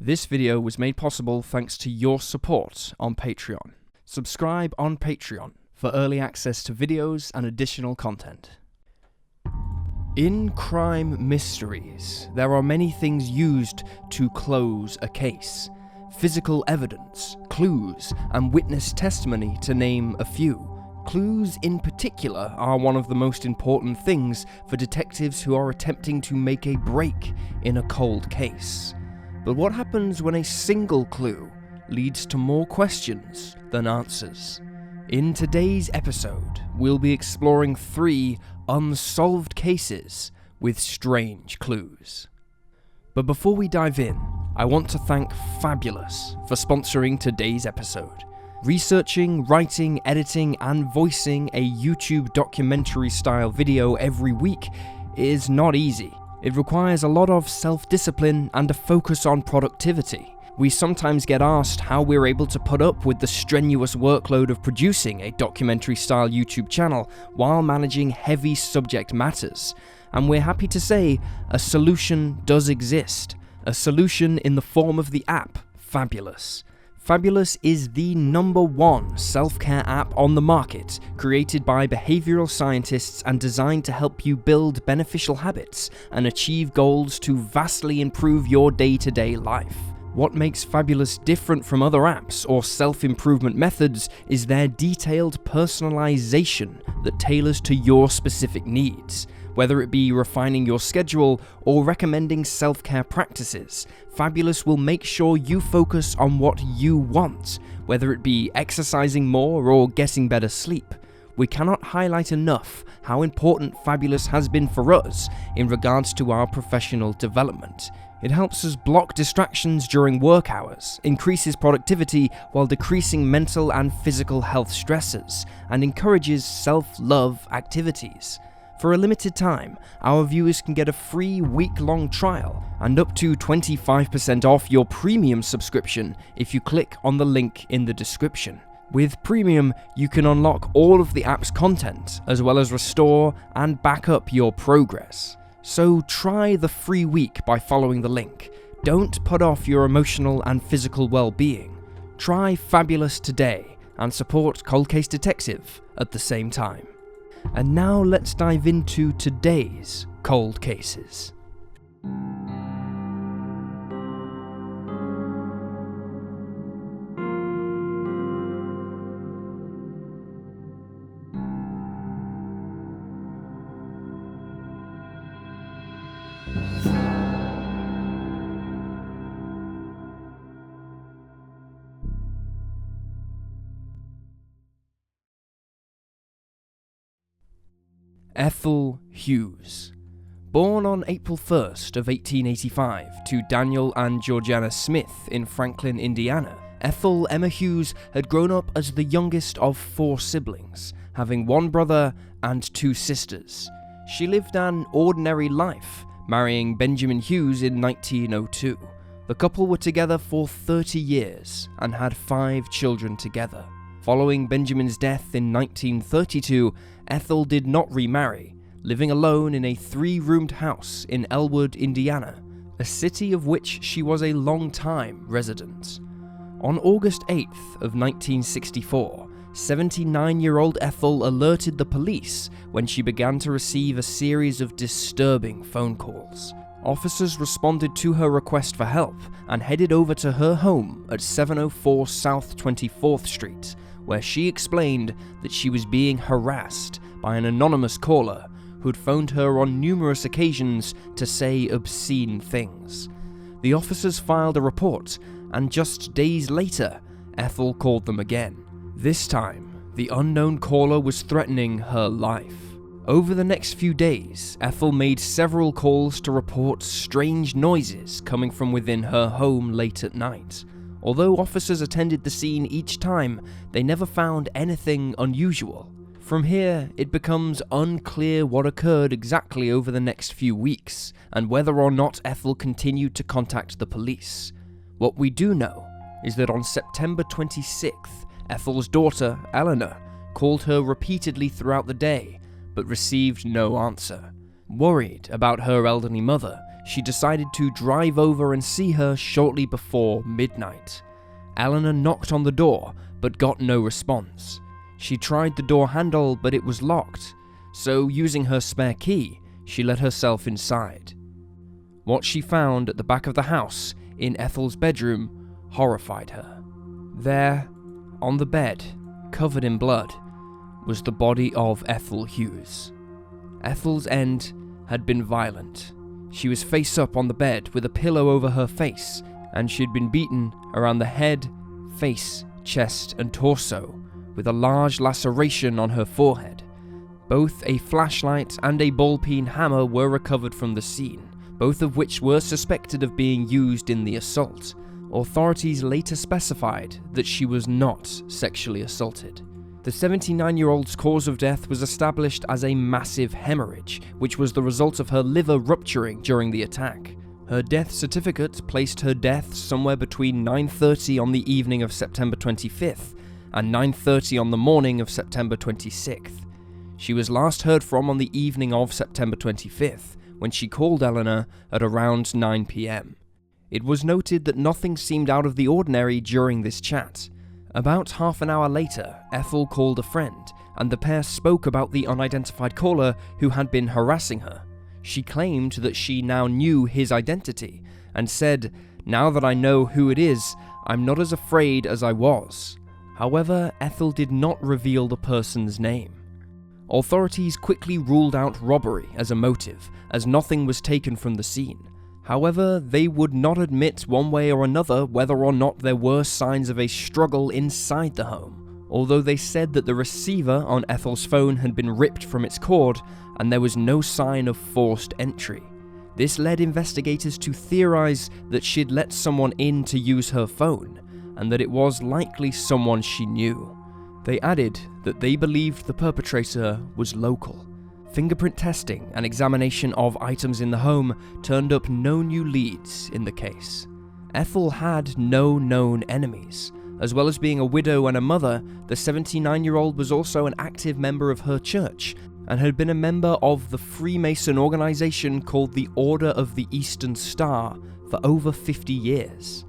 This video was made possible thanks to your support on Patreon. Subscribe on Patreon for early access to videos and additional content. In crime mysteries, there are many things used to close a case. Physical evidence, clues, and witness testimony, to name a few. Clues in particular are one of the most important things for detectives who are attempting to make a break in a cold case. But what happens when a single clue leads to more questions than answers? In today's episode, we'll be exploring 3 unsolved cases with strange clues. But before we dive in, I want to thank Fabulous for sponsoring today's episode. Researching, writing, editing, and voicing a YouTube documentary-style video every week is not easy. It requires a lot of self-discipline and a focus on productivity. We sometimes get asked how we're able to put up with the strenuous workload of producing a documentary-style YouTube channel while managing heavy subject matters. And we're happy to say a solution does exist. A solution in the form of the app, Fabulous. Fabulous is the #1 self-care app on the market, created by behavioral scientists and designed to help you build beneficial habits and achieve goals to vastly improve your day-to-day life. What makes Fabulous different from other apps or self-improvement methods is their detailed personalization that tailors to your specific needs. Whether it be refining your schedule or recommending self-care practices, Fabulous will make sure you focus on what you want, whether it be exercising more or getting better sleep. We cannot highlight enough how important Fabulous has been for us in regards to our professional development. It helps us block distractions during work hours, increases productivity while decreasing mental and physical health stresses, and encourages self-love activities. For a limited time, our viewers can get a free week-long trial and up to 25% off your premium subscription if you click on the link in the description. With Premium, you can unlock all of the app's content, as well as restore and back up your progress. So try the free week by following the link. Don't put off your emotional and physical well-being. Try Fabulous today and support Cold Case Detective at the same time. And now let's dive into today's cold cases. Ethel Hughes. Born on April 1st of 1885 to Daniel and Georgiana Smith in Franklin, Indiana, Ethel Emma Hughes had grown up as the youngest of 4 siblings, having 1 brother and 2 sisters. She lived an ordinary life, marrying Benjamin Hughes in 1902. The couple were together for 30 years and had 5 children together. Following Benjamin's death in 1932, Ethel did not remarry, living alone in a 3-roomed house in Elwood, Indiana, a city of which she was a long-time resident. On August 8th of 1964, 79-year-old Ethel alerted the police when she began to receive a series of disturbing phone calls. Officers responded to her request for help and headed over to her home at 704 South 24th Street, where she explained that she was being harassed by an anonymous caller who'd phoned her on numerous occasions to say obscene things. The officers filed a report, and just days later, Ethel called them again. This time, the unknown caller was threatening her life. Over the next few days, Ethel made several calls to report strange noises coming from within her home late at night. Although officers attended the scene each time, they never found anything unusual. From here, it becomes unclear what occurred exactly over the next few weeks, and whether or not Ethel continued to contact the police. What we do know is that on September 26th, Ethel's daughter, Eleanor, called her repeatedly throughout the day, but received no answer. Worried about her elderly mother, she decided to drive over and see her shortly before midnight. Eleanor knocked on the door, but got no response. She tried the door handle, but it was locked, so using her spare key, she let herself inside. What she found at the back of the house, in Ethel's bedroom, horrified her. There, on the bed, covered in blood, was the body of Ethel Hughes. Ethel's end had been violent. She was face up on the bed with a pillow over her face, and she'd been beaten around the head, face, chest, and torso, with a large laceration on her forehead. Both a flashlight and a ball-peen hammer were recovered from the scene, both of which were suspected of being used in the assault. Authorities later specified that she was not sexually assaulted. The 79-year-old's cause of death was established as a massive hemorrhage, which was the result of her liver rupturing during the attack. Her death certificate placed her death somewhere between 9:30 on the evening of September 25th and 9:30 on the morning of September 26th. She was last heard from on the evening of September 25th, when she called Eleanor at around 9 p.m. It was noted that nothing seemed out of the ordinary during this chat. About half an hour later, Ethel called a friend, and the pair spoke about the unidentified caller who had been harassing her. She claimed that she now knew his identity, and said, "Now that I know who it is, I'm not as afraid as I was." However, Ethel did not reveal the person's name. Authorities quickly ruled out robbery as a motive, as nothing was taken from the scene. However, they would not admit one way or another whether or not there were signs of a struggle inside the home, although they said that the receiver on Ethel's phone had been ripped from its cord and there was no sign of forced entry. This led investigators to theorize that she'd let someone in to use her phone, and that it was likely someone she knew. They added that they believed the perpetrator was local. Fingerprint testing and examination of items in the home turned up no new leads in the case. Ethel had no known enemies. As well as being a widow and a mother, the 79-year-old was also an active member of her church and had been a member of the Freemason organization called the Order of the Eastern Star for over 50 years.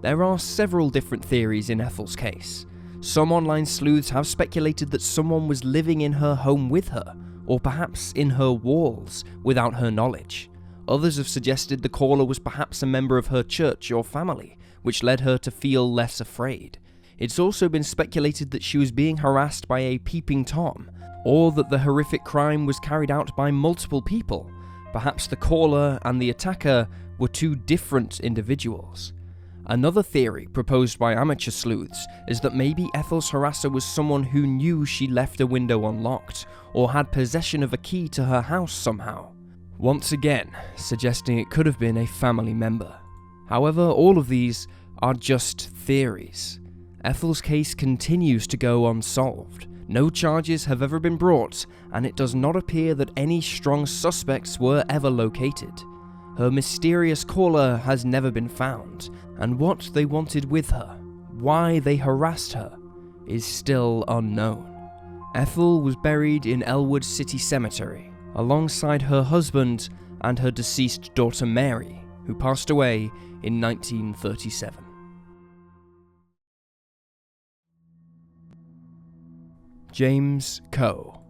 There are several different theories in Ethel's case. Some online sleuths have speculated that someone was living in her home with her, or perhaps in her walls, without her knowledge. Others have suggested the caller was perhaps a member of her church or family, which led her to feel less afraid. It's also been speculated that she was being harassed by a peeping Tom, or that the horrific crime was carried out by multiple people. Perhaps the caller and the attacker were two different individuals. Another theory proposed by amateur sleuths is that maybe Ethel's harasser was someone who knew she left a window unlocked, or had possession of a key to her house somehow. Once again, suggesting it could have been a family member. However, all of these are just theories. Ethel's case continues to go unsolved. No charges have ever been brought, and it does not appear that any strong suspects were ever located. Her mysterious caller has never been found, and what they wanted with her, why they harassed her, is still unknown. Ethel was buried in Elwood City Cemetery, alongside her husband and her deceased daughter Mary, who passed away in 1937. James Coe.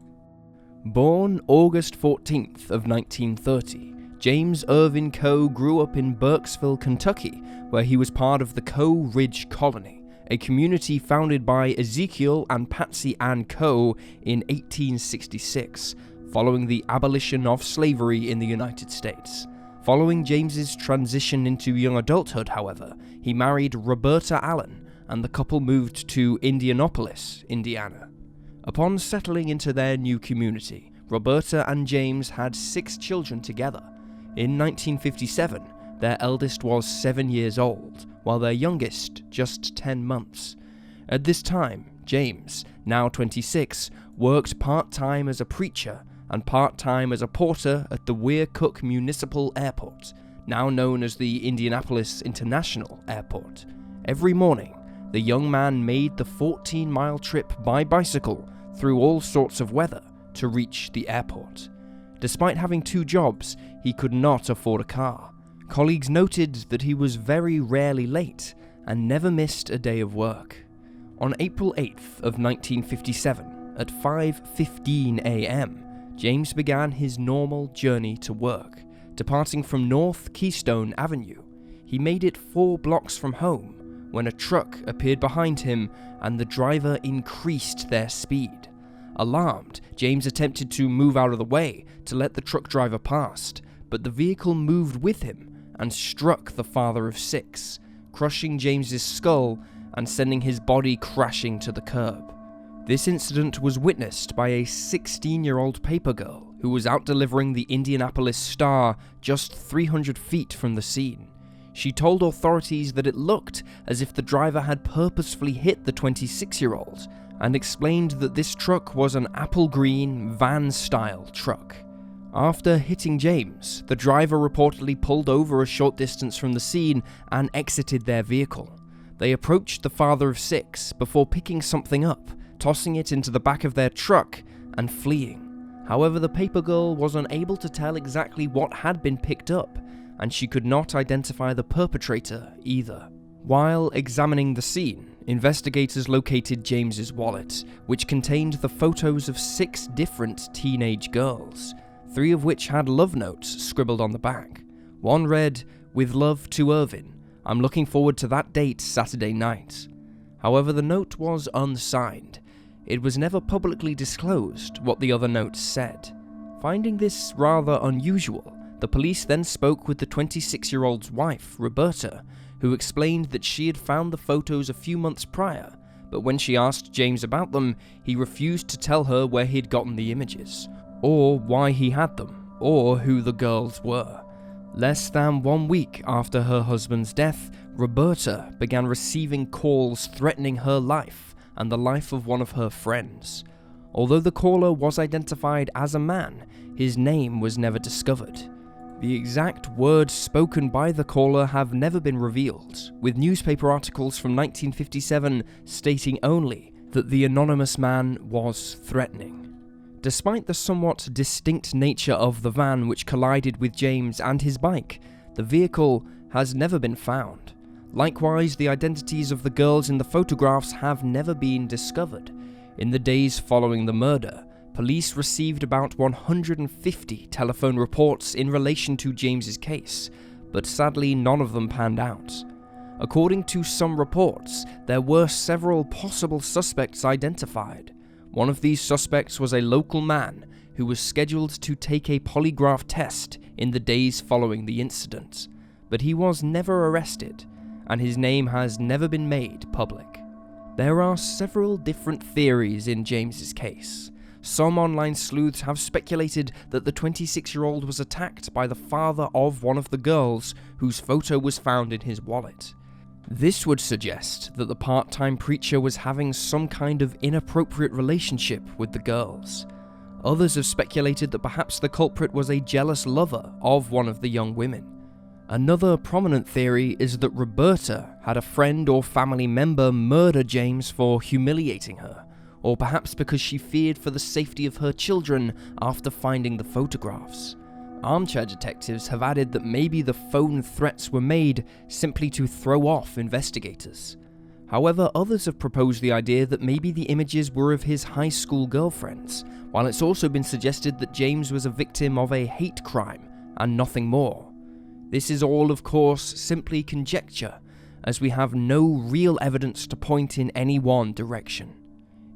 Born August 14th of 1930, James Irvin Coe grew up in Burkesville, Kentucky, where he was part of the Coe Ridge Colony, a community founded by Ezekiel and Patsy Ann Coe in 1866, following the abolition of slavery in the United States. Following James's transition into young adulthood, however, he married Roberta Allen, and the couple moved to Indianapolis, Indiana. Upon settling into their new community, Roberta and James had 6 children together. In 1957, their eldest was 7 years old, while their youngest just 10 months. At this time, James, now 26, worked part-time as a preacher and part-time as a porter at the Weir-Cook Municipal Airport, now known as the Indianapolis International Airport. Every morning, the young man made the 14-mile trip by bicycle through all sorts of weather to reach the airport. Despite having 2 jobs, he could not afford a car. Colleagues noted that he was very rarely late and never missed a day of work. On April 8th of 1957, at 5:15 a.m., James began his normal journey to work. Departing from North Keystone Avenue, he made it 4 blocks from home when a truck appeared behind him and the driver increased their speed. Alarmed, James attempted to move out of the way to let the truck driver past, but the vehicle moved with him and struck the father of 6, crushing James's skull and sending his body crashing to the curb. This incident was witnessed by a 16-year-old paper girl who was out delivering the Indianapolis Star just 300 feet from the scene. She told authorities that it looked as if the driver had purposefully hit the 26-year-old and explained that this truck was an apple green van-style truck. After hitting James, the driver reportedly pulled over a short distance from the scene and exited their vehicle. They approached the father of 6 before picking something up, tossing it into the back of their truck, and fleeing. However, the paper girl was unable to tell exactly what had been picked up, and she could not identify the perpetrator either. While examining the scene, investigators located James's wallet, which contained the photos of 6 different teenage girls, 3 of which had love notes scribbled on the back. One read, "With love to Irvin. I'm looking forward to that date Saturday night." However, the note was unsigned. It was never publicly disclosed what the other notes said. Finding this rather unusual, the police then spoke with the 26-year-old's wife, Roberta, who explained that she had found the photos a few months prior, but when she asked James about them, he refused to tell her where he'd gotten the images, or why he had them, or who the girls were. Less than 1 week after her husband's death, Roberta began receiving calls threatening her life and the life of one of her friends. Although the caller was identified as a man, his name was never discovered. The exact words spoken by the caller have never been revealed, with newspaper articles from 1957 stating only that the anonymous man was threatening. Despite the somewhat distinct nature of the van which collided with James and his bike, the vehicle has never been found. Likewise, the identities of the girls in the photographs have never been discovered. In the days following the murder, police received about 150 telephone reports in relation to James's case, but sadly none of them panned out. According to some reports, there were several possible suspects identified. One of these suspects was a local man who was scheduled to take a polygraph test in the days following the incident, but he was never arrested, and his name has never been made public. There are several different theories in James's case. Some online sleuths have speculated that the 26-year-old was attacked by the father of one of the girls whose photo was found in his wallet. This would suggest that the part-time preacher was having some kind of inappropriate relationship with the girls. Others have speculated that perhaps the culprit was a jealous lover of one of the young women. Another prominent theory is that Roberta had a friend or family member murder James for humiliating her, or perhaps because she feared for the safety of her children after finding the photographs. Armchair detectives have added that maybe the phone threats were made simply to throw off investigators. However, others have proposed the idea that maybe the images were of his high school girlfriends, while it's also been suggested that James was a victim of a hate crime and nothing more. This is all, of course, simply conjecture, as we have no real evidence to point in any one direction.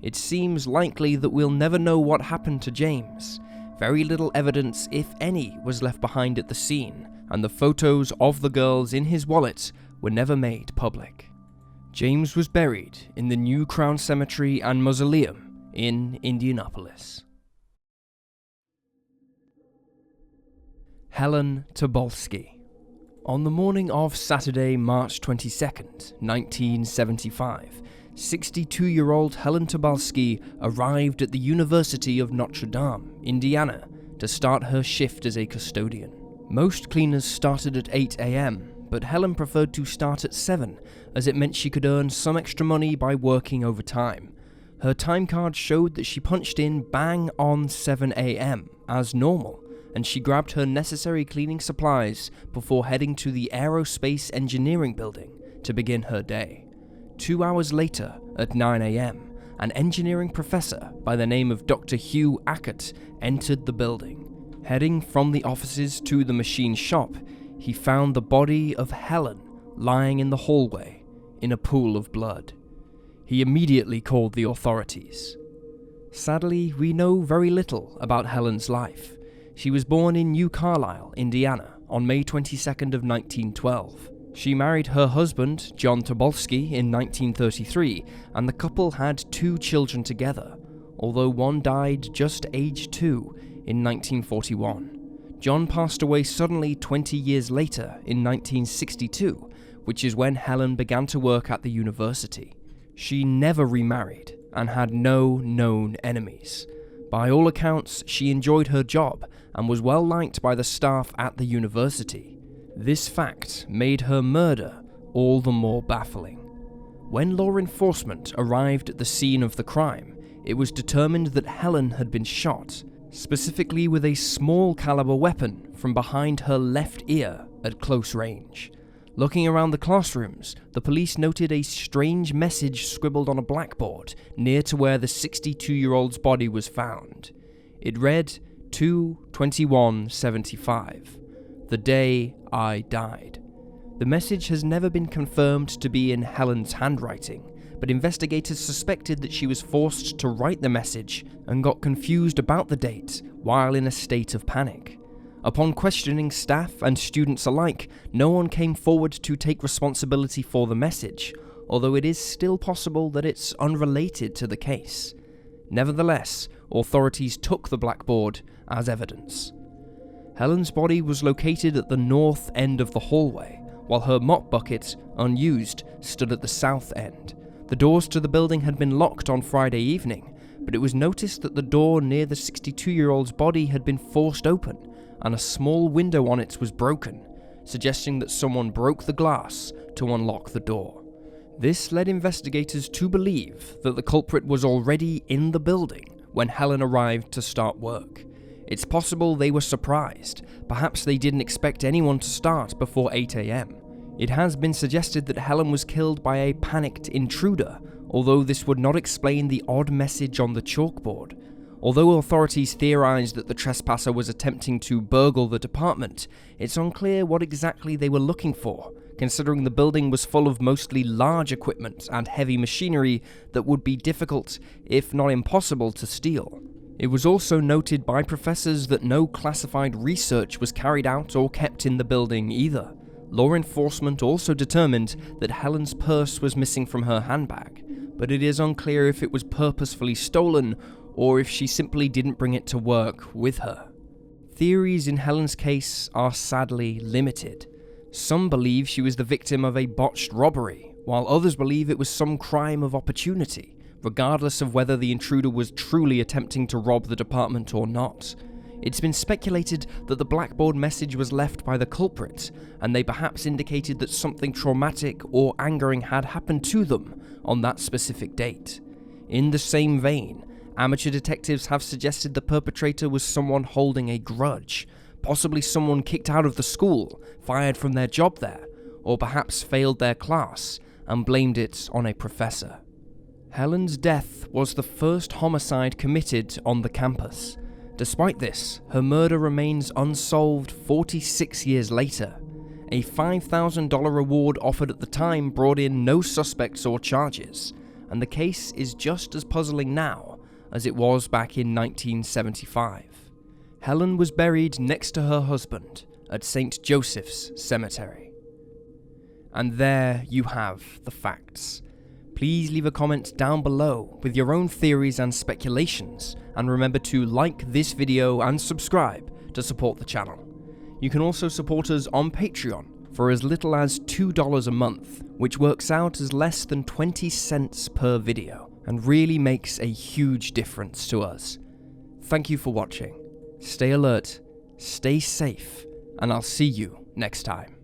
It seems likely that we'll never know what happened to James. Very little evidence, if any, was left behind at the scene, and the photos of the girls in his wallet were never made public. James was buried in the New Crown Cemetery and Mausoleum in Indianapolis. Helen Tobolski. On the morning of Saturday, March 22nd, 1975, 62-year-old Helen Tobolski arrived at the University of Notre Dame, Indiana, to start her shift as a custodian. Most cleaners started at 8 a.m., but Helen preferred to start at 7, as it meant she could earn some extra money by working overtime. Her time card showed that she punched in bang on 7 a.m. as normal, and she grabbed her necessary cleaning supplies before heading to the Aerospace Engineering Building to begin her day. 2 hours later, at 9 a.m., an engineering professor by the name of Dr. Hugh Ackett entered the building. Heading from the offices to the machine shop, he found the body of Helen lying in the hallway in a pool of blood. He immediately called the authorities. Sadly, we know very little about Helen's life. She was born in New Carlisle, Indiana, on May 22nd of 1912. She married her husband, John Tobolski, in 1933, and the couple had 2 children together, although one died just age 2 in 1941. John passed away suddenly 20 years later in 1962, which is when Helen began to work at the university. She never remarried and had no known enemies. By all accounts, she enjoyed her job and was well liked by the staff at the university. This fact made her murder all the more baffling. When law enforcement arrived at the scene of the crime, it was determined that Helen had been shot, specifically with a small caliber weapon from behind her left ear at close range. Looking around the classrooms, the police noted a strange message scribbled on a blackboard near to where the 62-year-old's body was found. It read, 2/21/75. The day I died. The message has never been confirmed to be in Helen's handwriting, but investigators suspected that she was forced to write the message and got confused about the date while in a state of panic. Upon questioning staff and students alike, no one came forward to take responsibility for the message, although it is still possible that it's unrelated to the case. Nevertheless, authorities took the blackboard as evidence. Helen's body was located at the north end of the hallway, while her mop bucket, unused, stood at the south end. The doors to the building had been locked on Friday evening, but it was noticed that the door near the 62-year-old's body had been forced open, and a small window on it was broken, suggesting that someone broke the glass to unlock the door. This led investigators to believe that the culprit was already in the building when Helen arrived to start work. It's possible they were surprised. Perhaps they didn't expect anyone to start before 8 a.m. It has been suggested that Helen was killed by a panicked intruder, although this would not explain the odd message on the chalkboard. Although authorities theorized that the trespasser was attempting to burgle the department, it's unclear what exactly they were looking for, considering the building was full of mostly large equipment and heavy machinery that would be difficult, if not impossible, to steal. It was also noted by professors that no classified research was carried out or kept in the building either. Law enforcement also determined that Helen's purse was missing from her handbag, but it is unclear if it was purposefully stolen or if she simply didn't bring it to work with her. Theories in Helen's case are sadly limited. Some believe she was the victim of a botched robbery, while others believe it was some crime of opportunity, regardless of whether the intruder was truly attempting to rob the department or not. It's been speculated that the blackboard message was left by the culprit, and they perhaps indicated that something traumatic or angering had happened to them on that specific date. In the same vein, amateur detectives have suggested the perpetrator was someone holding a grudge, possibly someone kicked out of the school, fired from their job there, or perhaps failed their class and blamed it on a professor. Helen's death was the first homicide committed on the campus. Despite this, her murder remains unsolved 46 years later. A $5,000 reward offered at the time brought in no suspects or charges, and the case is just as puzzling now as it was back in 1975. Helen was buried next to her husband at St. Joseph's Cemetery. And there you have the facts. Please leave a comment down below with your own theories and speculations, and remember to like this video and subscribe to support the channel. You can also support us on Patreon for as little as $2 a month, which works out as less than 20 cents per video, and really makes a huge difference to us. Thank you for watching. Stay alert, stay safe, and I'll see you next time.